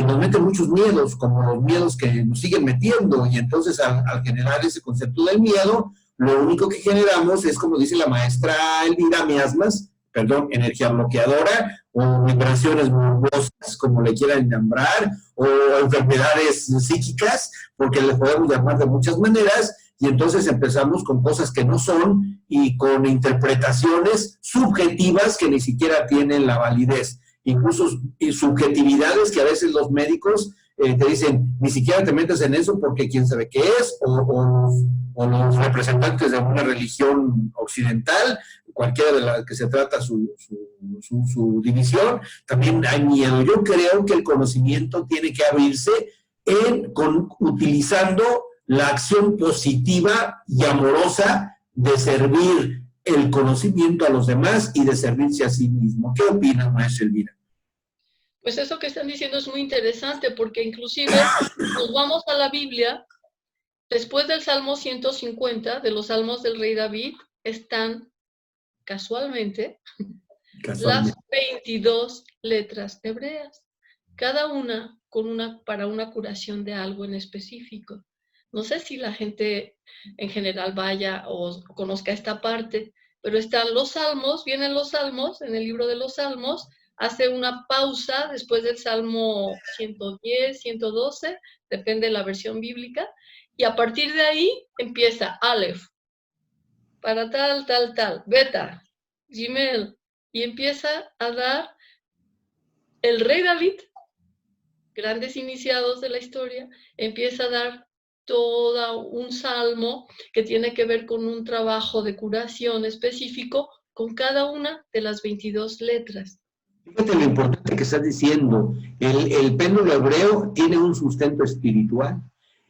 nos meten muchos miedos, como los miedos que nos siguen metiendo, y entonces al generar ese concepto del miedo, lo único que generamos es, como dice la maestra Elvira, miasmas, energía bloqueadora, o vibraciones morbosas, como le quieran nombrar, o enfermedades psíquicas, porque le podemos llamar de muchas maneras, y entonces empezamos con cosas que no son, y con interpretaciones subjetivas que ni siquiera tienen la validez, incluso subjetividades que a veces los médicos te dicen, ni siquiera te metes en eso porque quién sabe qué es, o los representantes de una religión occidental, cualquiera de la que se trata su división, también hay miedo. Yo creo que el conocimiento tiene que abrirse utilizando la acción positiva y amorosa de servir el conocimiento a los demás y de servirse a sí mismo. ¿Qué opinas, maestra Elvira? Pues eso que están diciendo es muy interesante, porque inclusive nos vamos a la Biblia, después del Salmo 150, de los Salmos del Rey David, están casualmente, las Casualmente. 22 letras hebreas, cada una para una curación de algo en específico. No sé si la gente en general vaya o conozca esta parte, pero están los salmos, vienen los salmos, en el libro de los salmos, hace una pausa después del salmo 110, 112, depende de la versión bíblica, y a partir de ahí empieza Aleph, para tal, tal, tal, Beta, Gimel, y empieza a dar el rey David, grandes iniciados de la historia, empieza a dar todo un salmo que tiene que ver con un trabajo de curación específico con cada una de las 22 letras. Fíjate lo importante que estás diciendo. El péndulo hebreo tiene un sustento espiritual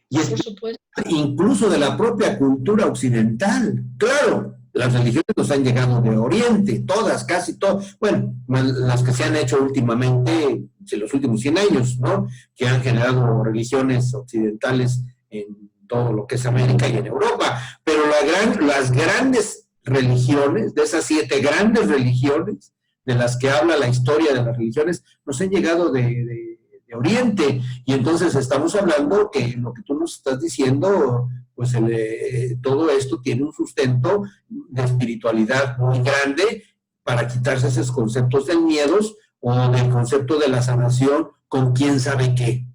y es Por supuesto. incluso de la propia cultura occidental. Claro, las religiones nos han llegado de Oriente, todas, casi todas, bueno, las que se han hecho últimamente, en los últimos 100 años, ¿no? Que han generado religiones occidentales en todo lo que es América y en Europa. Pero las grandes religiones, de esas 7 grandes religiones, de las que habla la historia de las religiones, nos han llegado de Oriente. Y entonces estamos hablando que lo que tú nos estás diciendo, pues todo esto tiene un sustento de espiritualidad muy grande para quitarse esos conceptos del miedo o del concepto de la sanación con quién sabe qué.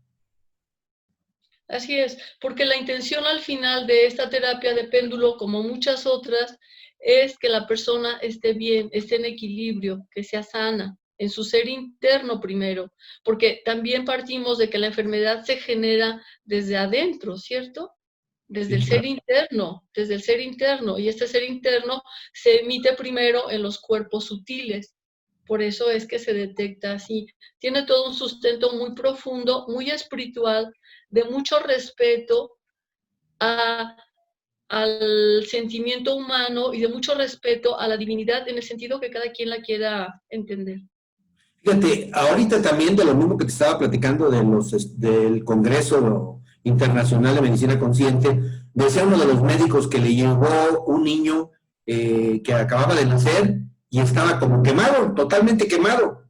Así es, porque la intención al final de esta terapia de péndulo, como muchas otras, es que la persona esté bien, esté en equilibrio, que sea sana en su ser interno primero, porque también partimos de que la enfermedad se genera desde adentro, ¿cierto? Desde el ser interno, desde el ser interno, y este ser interno se emite primero en los cuerpos sutiles. Por eso es que se detecta así. Tiene todo un sustento muy profundo, muy espiritual, de mucho respeto al sentimiento humano y de mucho respeto a la divinidad en el sentido que cada quien la quiera entender. Fíjate, ahorita también de lo mismo que te estaba platicando del Congreso Internacional de Medicina Consciente, decía uno de los médicos que le llegó un niño que acababa de nacer y estaba como quemado, totalmente quemado,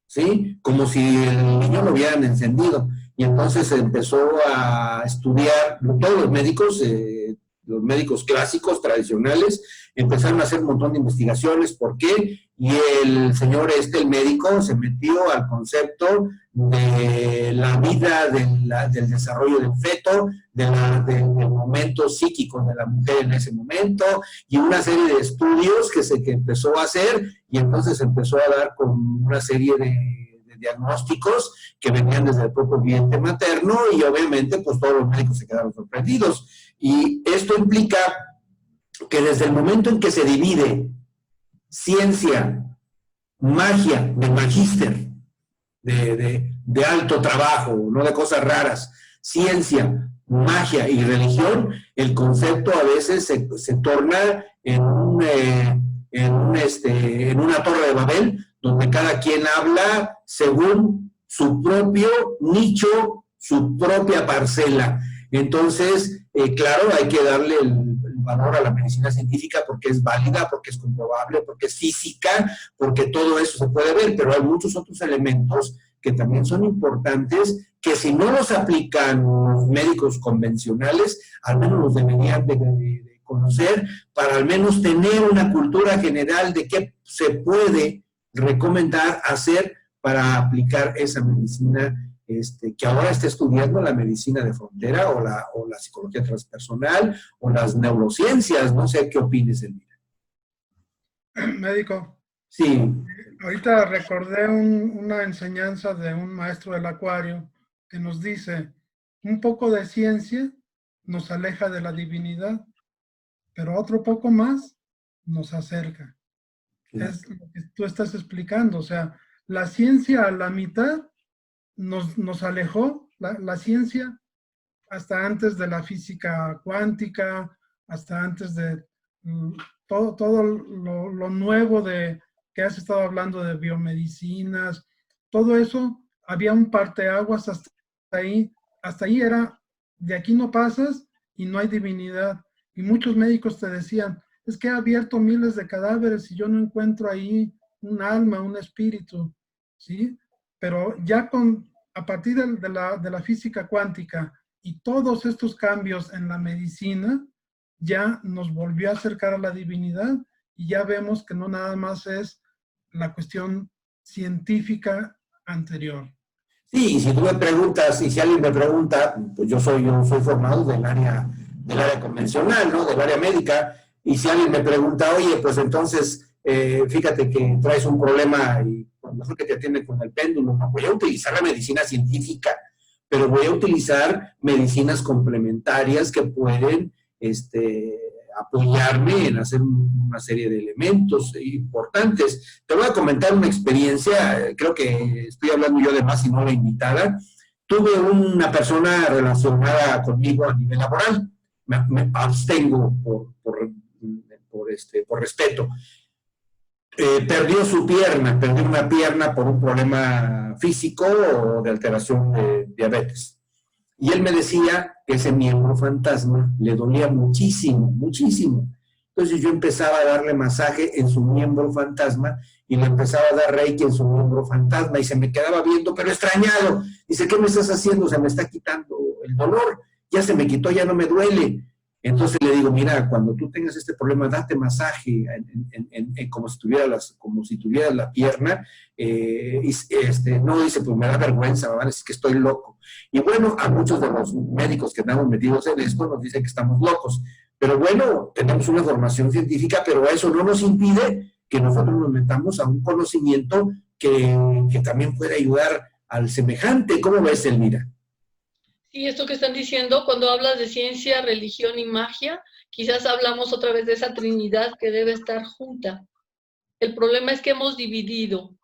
¿sí? Como si el niño lo hubieran encendido. Y entonces empezó a estudiar, todos los médicos clásicos, tradicionales, empezaron a hacer un montón de investigaciones, ¿por qué? Y el señor el médico, se metió al concepto de la vida, del desarrollo del feto, del momento psíquico de la mujer en ese momento, y una serie de estudios que empezó a hacer, y entonces empezó a dar con una serie de diagnósticos que venían desde el propio vientre materno, y obviamente pues todos los médicos se quedaron sorprendidos. Y esto implica que desde el momento en que se divide ciencia, magia, de magíster, de alto trabajo, no de cosas raras, ciencia, magia y religión, el concepto a veces se torna en una torre de Babel, donde cada quien habla según su propio nicho, su propia parcela. Entonces, claro, hay que darle el valor a la medicina científica porque es válida, porque es comprobable, porque es física, porque todo eso se puede ver, pero hay muchos otros elementos que también son importantes, que si no los aplican los médicos convencionales, al menos los deberían de conocer, para al menos tener una cultura general de qué se puede recomendar hacer para aplicar esa medicina que ahora está estudiando la medicina de frontera o la psicología transpersonal o las neurociencias. No sé qué opines, Elvira. Médico. Sí. Ahorita recordé una enseñanza de un maestro del acuario que nos dice, un poco de ciencia nos aleja de la divinidad, pero otro poco más nos acerca. Claro. Es lo que tú estás explicando, o sea, la ciencia a la mitad nos alejó, la ciencia hasta antes de la física cuántica, hasta antes de todo lo nuevo que has estado hablando de biomedicinas, todo eso, había un parteaguas hasta ahí era, de aquí no pasas y no hay divinidad. Y muchos médicos te decían, es que he abierto miles de cadáveres y yo no encuentro ahí un alma, un espíritu, ¿sí? Pero ya a partir de la física cuántica y todos estos cambios en la medicina, ya nos volvió a acercar a la divinidad y ya vemos que no nada más es la cuestión científica anterior. Sí, y si tú me preguntas, y si alguien me pregunta, pues yo soy formado del área convencional, ¿no? Del área médica, y si alguien me pregunta, oye, pues entonces, fíjate que traes un problema y a lo mejor que te atienden con el péndulo, no voy a utilizar la medicina científica, pero voy a utilizar medicinas complementarias que pueden, apoyarme en hacer una serie de elementos importantes. Te voy a comentar una experiencia, creo que estoy hablando yo de más y no la invitada. Tuve una persona relacionada conmigo a nivel laboral, me abstengo por respeto. Perdió una pierna por un problema físico o de alteración de diabetes. Y él me decía que ese miembro fantasma le dolía muchísimo, muchísimo. Entonces yo empezaba a darle masaje en su miembro fantasma y le empezaba a dar reiki en su miembro fantasma y se me quedaba viendo, pero extrañado. Dice, ¿qué me estás haciendo? Se me está quitando el dolor. Ya se me quitó, ya no me duele. Entonces le digo, mira, cuando tú tengas este problema, date masaje como si tuvieras la pierna. No, dice, pues me da vergüenza, ¿vale? Es que estoy loco. Y bueno, a muchos de los médicos que estamos metidos en esto nos dicen que estamos locos. Pero bueno, tenemos una formación científica, pero eso no nos impide que nosotros nos metamos a un conocimiento que también puede ayudar al semejante. ¿Cómo ves, Elvira? Sí, esto que están diciendo, cuando hablas de ciencia, religión y magia, quizás hablamos otra vez de esa trinidad que debe estar junta. El problema es que hemos dividido.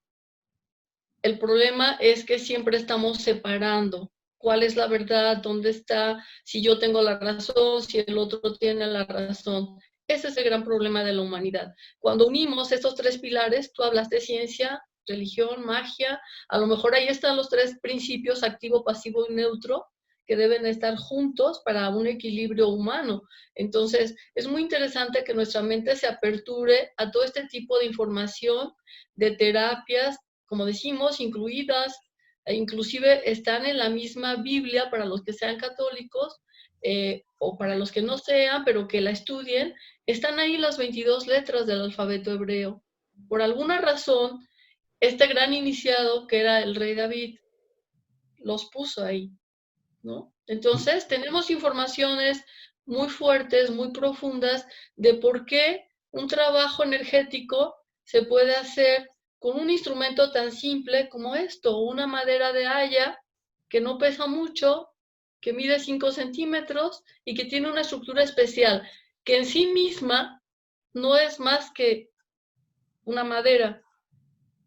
El problema es que siempre estamos separando. ¿Cuál es la verdad? ¿Dónde está? Si yo tengo la razón, si el otro tiene la razón. Ese es el gran problema de la humanidad. Cuando unimos estos tres pilares, tú hablas de ciencia, religión, magia, a lo mejor ahí están los tres principios, activo, pasivo y neutro, que deben estar juntos para un equilibrio humano. Entonces, es muy interesante que nuestra mente se aperture a todo este tipo de información, de terapias, como decimos, incluidas, inclusive están en la misma Biblia para los que sean católicos, o para los que no sean, pero que la estudien, están ahí las 22 letras del alfabeto hebreo. Por alguna razón, este gran iniciado, que era el rey David, los puso ahí, ¿no? Entonces, tenemos informaciones muy fuertes, muy profundas, de por qué un trabajo energético se puede hacer con un instrumento tan simple como esto, una madera de haya que no pesa mucho, que mide 5 centímetros y que tiene una estructura especial, que en sí misma no es más que una madera,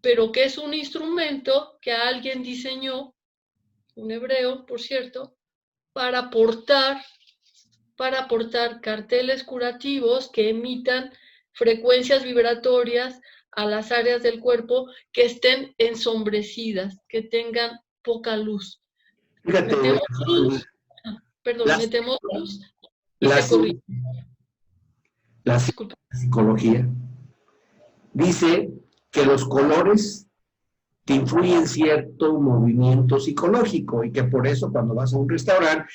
pero que es un instrumento que alguien diseñó, un hebreo, por cierto, para portar carteles curativos que emitan frecuencias vibratorias a las áreas del cuerpo que estén ensombrecidas, que tengan poca luz. Fíjate, metemos luz y se corrige. La psicología dice que los colores que influyen cierto movimiento psicológico y que por eso cuando vas a un restaurante,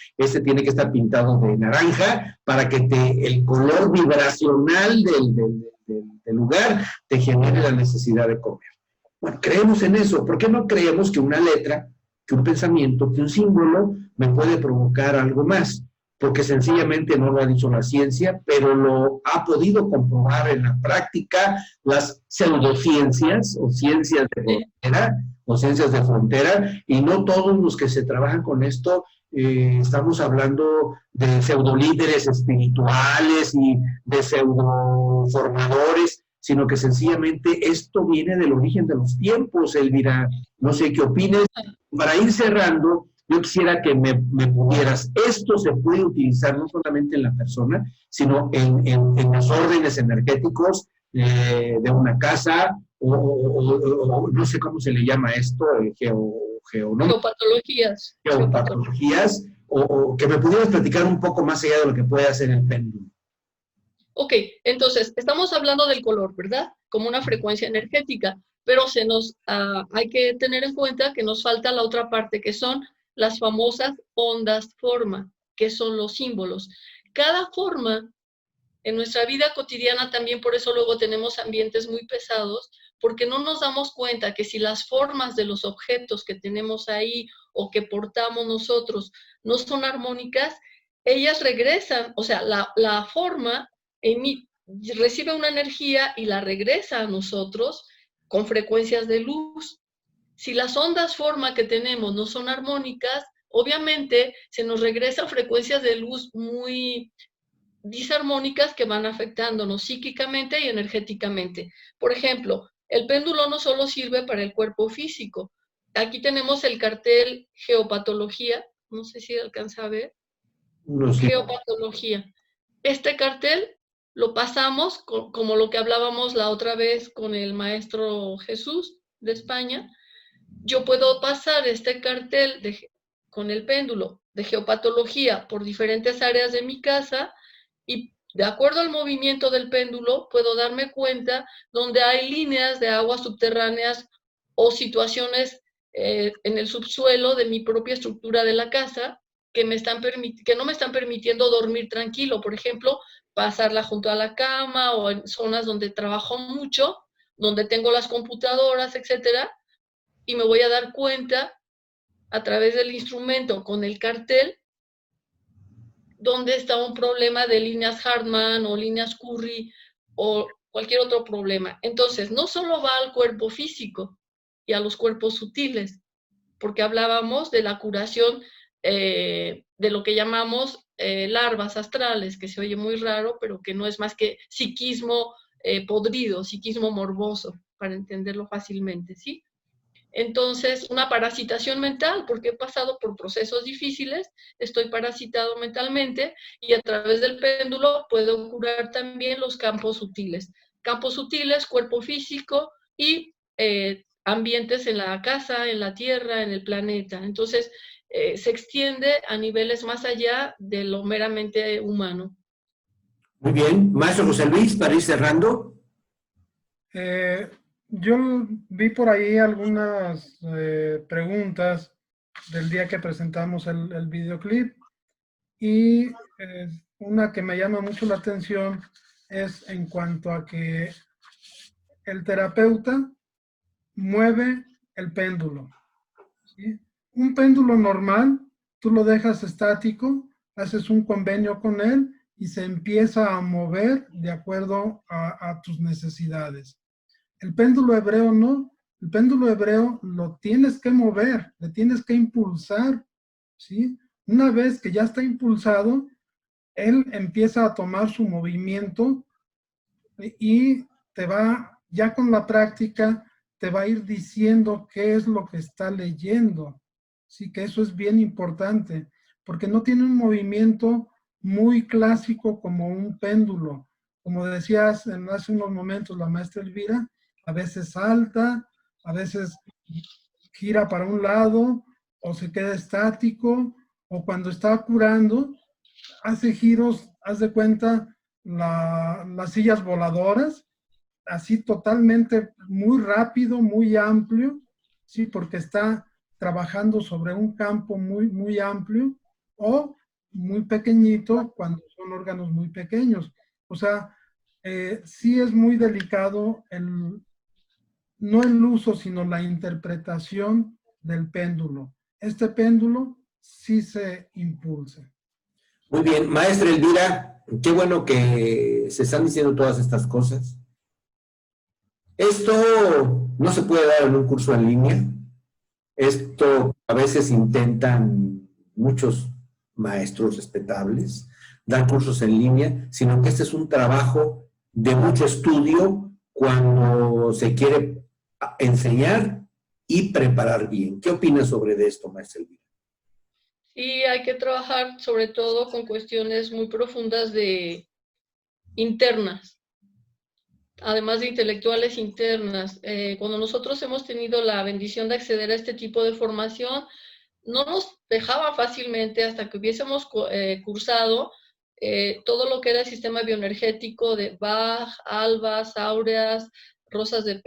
tiene que estar pintado de naranja para que el color vibracional del lugar te genere la necesidad de comer. Bueno, creemos en eso. ¿Por qué no creemos que una letra, que un pensamiento, que un símbolo me puede provocar algo más? Porque sencillamente no lo ha dicho la ciencia, pero lo ha podido comprobar en la práctica las pseudociencias o ciencias de frontera, y no todos los que se trabajan con esto, estamos hablando de pseudolíderes espirituales y de pseudoformadores, sino que sencillamente esto viene del origen de los tiempos, Elvira. No sé qué opines. Para ir cerrando, yo quisiera que me pudieras, esto se puede utilizar no solamente en la persona, sino en los órdenes energéticos de una casa, o no sé cómo se le llama esto, geopatologías, o que me pudieras platicar un poco más allá de lo que puede hacer el péndulo. Ok, entonces, estamos hablando del color, ¿verdad? Como una frecuencia energética, pero hay que tener en cuenta que nos falta la otra parte, que son las famosas ondas forma, que son los símbolos. Cada forma en nuestra vida cotidiana también, por eso luego tenemos ambientes muy pesados, porque no nos damos cuenta que si las formas de los objetos que tenemos ahí o que portamos nosotros no son armónicas, ellas regresan, o sea, la forma recibe una energía y la regresa a nosotros con frecuencias de luz. Si las ondas forma que tenemos no son armónicas, obviamente se nos regresan frecuencias de luz muy disarmónicas que van afectándonos psíquicamente y energéticamente. Por ejemplo, el péndulo no solo sirve para el cuerpo físico. Aquí tenemos el cartel Geopatología, no sé si alcanza a ver. No sé. Geopatología. Este cartel lo pasamos como lo que hablábamos la otra vez con el maestro Jesús de España. Yo puedo pasar este cartel con el péndulo de geopatología por diferentes áreas de mi casa y de acuerdo al movimiento del péndulo puedo darme cuenta donde hay líneas de aguas subterráneas o situaciones en el subsuelo de mi propia estructura de la casa que no me están permitiendo dormir tranquilo. Por ejemplo, pasarla junto a la cama o en zonas donde trabajo mucho, donde tengo las computadoras, etcétera, y me voy a dar cuenta a través del instrumento con el cartel dónde está un problema de líneas Hartmann o líneas Curry o cualquier otro problema. Entonces, no solo va al cuerpo físico y a los cuerpos sutiles, porque hablábamos de la curación de lo que llamamos larvas astrales, que se oye muy raro, pero que no es más que psiquismo podrido, psiquismo morboso, para entenderlo fácilmente, ¿sí? Entonces, una parasitación mental, porque he pasado por procesos difíciles, estoy parasitado mentalmente y a través del péndulo puedo curar también los campos sutiles. Campos sutiles, cuerpo físico y ambientes en la casa, en la tierra, en el planeta. Entonces, se extiende a niveles más allá de lo meramente humano. Muy bien. Maestro José Luis, para ir cerrando. Yo vi por ahí algunas preguntas del día que presentamos el videoclip y una que me llama mucho la atención es en cuanto a que el terapeuta mueve el péndulo, ¿sí? Un péndulo normal, tú lo dejas estático, haces un convenio con él y se empieza a mover de acuerdo a tus necesidades. El péndulo hebreo no, el péndulo hebreo lo tienes que mover, le tienes que impulsar, ¿sí? Una vez que ya está impulsado, él empieza a tomar su movimiento y te va, ya con la práctica, te va a ir diciendo qué es lo que está leyendo. Sí, que eso es bien importante, porque no tiene un movimiento muy clásico como un péndulo. Como decías hace unos momentos la maestra Elvira, a veces salta, a veces gira para un lado, o se queda estático, o cuando está curando, hace giros, haz de cuenta, las sillas voladoras, así totalmente muy rápido, muy amplio, sí, porque está trabajando sobre un campo muy, muy amplio, o muy pequeñito cuando son órganos muy pequeños. O sea, sí es muy delicado no el uso, sino la interpretación del péndulo. Este péndulo sí se impulsa. Muy bien. Maestra Elvira, qué bueno que se están diciendo todas estas cosas. Esto no se puede dar en un curso en línea. Esto a veces intentan muchos maestros respetables dar cursos en línea, sino que este es un trabajo de mucho estudio cuando se quiere enseñar y preparar bien. ¿Qué opinas sobre esto, maestra Elvira? Sí, hay que trabajar sobre todo con cuestiones muy profundas internas, además de intelectuales internas. Cuando nosotros hemos tenido la bendición de acceder a este tipo de formación, no nos dejaba fácilmente hasta que hubiésemos cursado todo lo que era el sistema bioenergético de Bach, albas, áureas, rosas de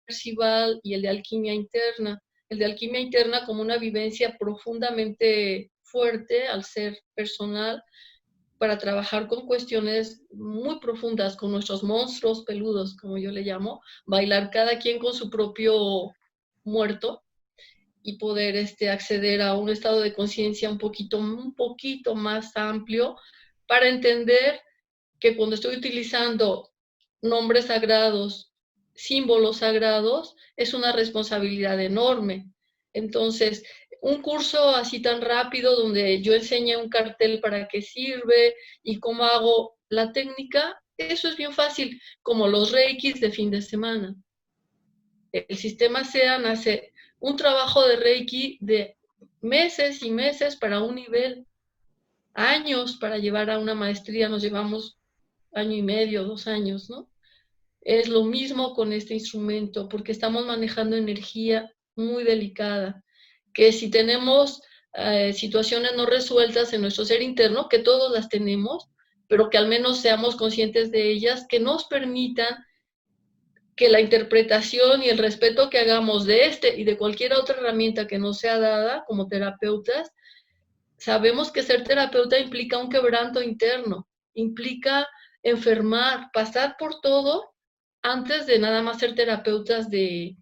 Percival y el de alquimia interna. El de alquimia interna como una vivencia profundamente fuerte al ser personal para trabajar con cuestiones muy profundas, con nuestros monstruos peludos, como yo le llamo, bailar cada quien con su propio muerto y poder acceder a un estado de conciencia un poquito más amplio para entender que cuando estoy utilizando nombres sagrados, símbolos sagrados, es una responsabilidad enorme. Entonces, un curso así tan rápido donde yo enseñe un cartel para qué sirve y cómo hago la técnica, eso es bien fácil, como los reikis de fin de semana. El sistema SEAN hace un trabajo de reiki de meses y meses para un nivel, años para llevar a una maestría, nos llevamos 1.5 años, 2 años, ¿no? Es lo mismo con este instrumento, porque estamos manejando energía muy delicada, que si tenemos situaciones no resueltas en nuestro ser interno, que todos las tenemos, pero que al menos seamos conscientes de ellas, que nos permitan que la interpretación y el respeto que hagamos de y de cualquier otra herramienta que nos sea dada como terapeutas, sabemos que ser terapeuta implica un quebranto interno, implica enfermar, pasar por todo antes de nada más ser terapeutas de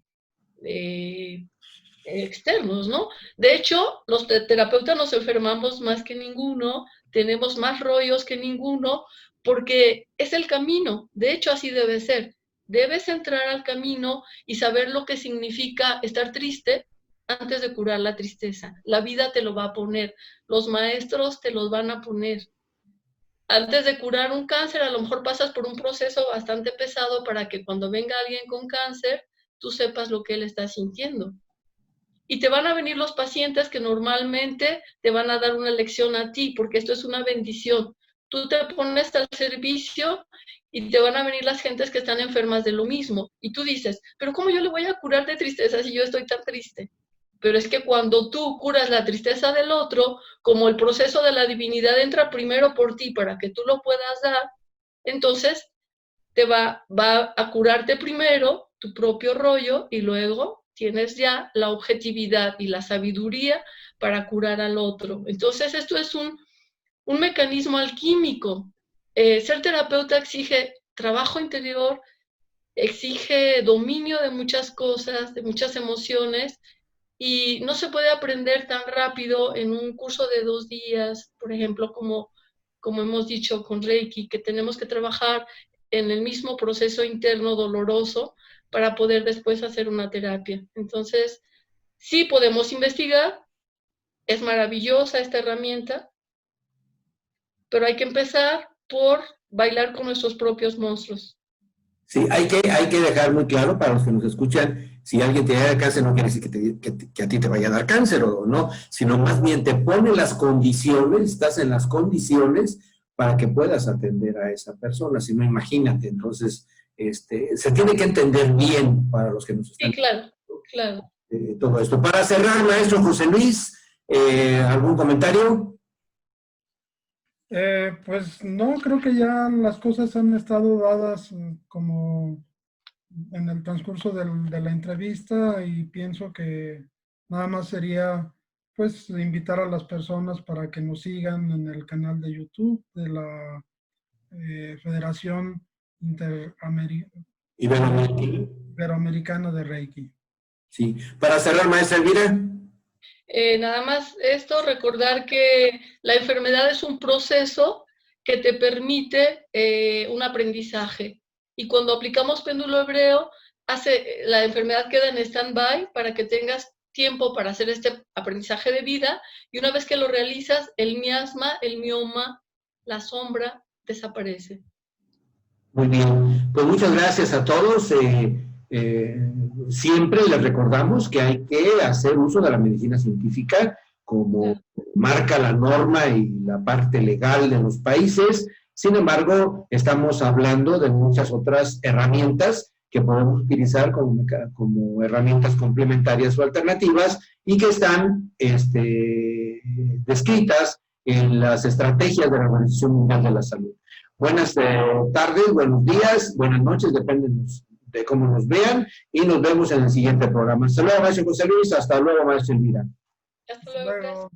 externos, ¿no? De hecho, los terapeutas nos enfermamos más que ninguno, tenemos más rollos que ninguno, porque es el camino. De hecho, así debe ser. Debes entrar al camino y saber lo que significa estar triste antes de curar la tristeza. La vida te lo va a poner, los maestros te los van a poner. Antes de curar un cáncer, a lo mejor pasas por un proceso bastante pesado para que cuando venga alguien con cáncer, tú sepas lo que él está sintiendo. Y te van a venir los pacientes que normalmente te van a dar una lección a ti, porque esto es una bendición. Tú te pones al servicio y te van a venir las gentes que están enfermas de lo mismo. Y tú dices, pero ¿cómo yo le voy a curar de tristeza si yo estoy tan triste? Pero es que cuando tú curas la tristeza del otro, como el proceso de la divinidad entra primero por ti para que tú lo puedas dar, entonces te va a curarte primero tu propio rollo y luego tienes ya la objetividad y la sabiduría para curar al otro. Entonces esto es un mecanismo alquímico. Ser terapeuta exige trabajo interior, exige dominio de muchas cosas, de muchas emociones, y no se puede aprender tan rápido en un curso de 2 días, por ejemplo, como hemos dicho con Reiki, que tenemos que trabajar en el mismo proceso interno doloroso para poder después hacer una terapia. Entonces, sí podemos investigar, es maravillosa esta herramienta, pero hay que empezar por bailar con nuestros propios monstruos. Sí, hay que dejar muy claro para los que nos escuchan, si alguien te da cáncer no quiere decir que a ti te vaya a dar cáncer o no, sino más bien te pone las condiciones, estás en las condiciones para que puedas atender a esa persona, si no, imagínate. Entonces, se tiene que entender bien para los que nos están... Sí, claro. Todo esto. Para cerrar, maestro José Luis, ¿algún comentario? Pues no, creo que ya las cosas han estado dadas como en el transcurso de la entrevista, y pienso que nada más sería pues invitar a las personas para que nos sigan en el canal de YouTube de la Federación Iberoamericana de Reiki. Sí. Para cerrar, maestra Elvira. Nada más esto, recordar que la enfermedad es un proceso que te permite un aprendizaje. Y cuando aplicamos péndulo hebreo, la enfermedad queda en stand-by para que tengas tiempo para hacer este aprendizaje de vida, y una vez que lo realizas, el miasma, el mioma, la sombra, desaparece. Muy bien, pues muchas gracias a todos. Siempre les recordamos que hay que hacer uso de la medicina científica como marca la norma y la parte legal de los países. Sin embargo, estamos hablando de muchas otras herramientas que podemos utilizar como herramientas complementarias o alternativas y que están descritas en las estrategias de la Organización Mundial de la Salud. Buenas tardes, buenos días, buenas noches, depende de cómo nos vean, y nos vemos en el siguiente programa. Hasta luego, maestro José Luis, hasta luego, maestro Elvira. Hasta Hasta luego. luego.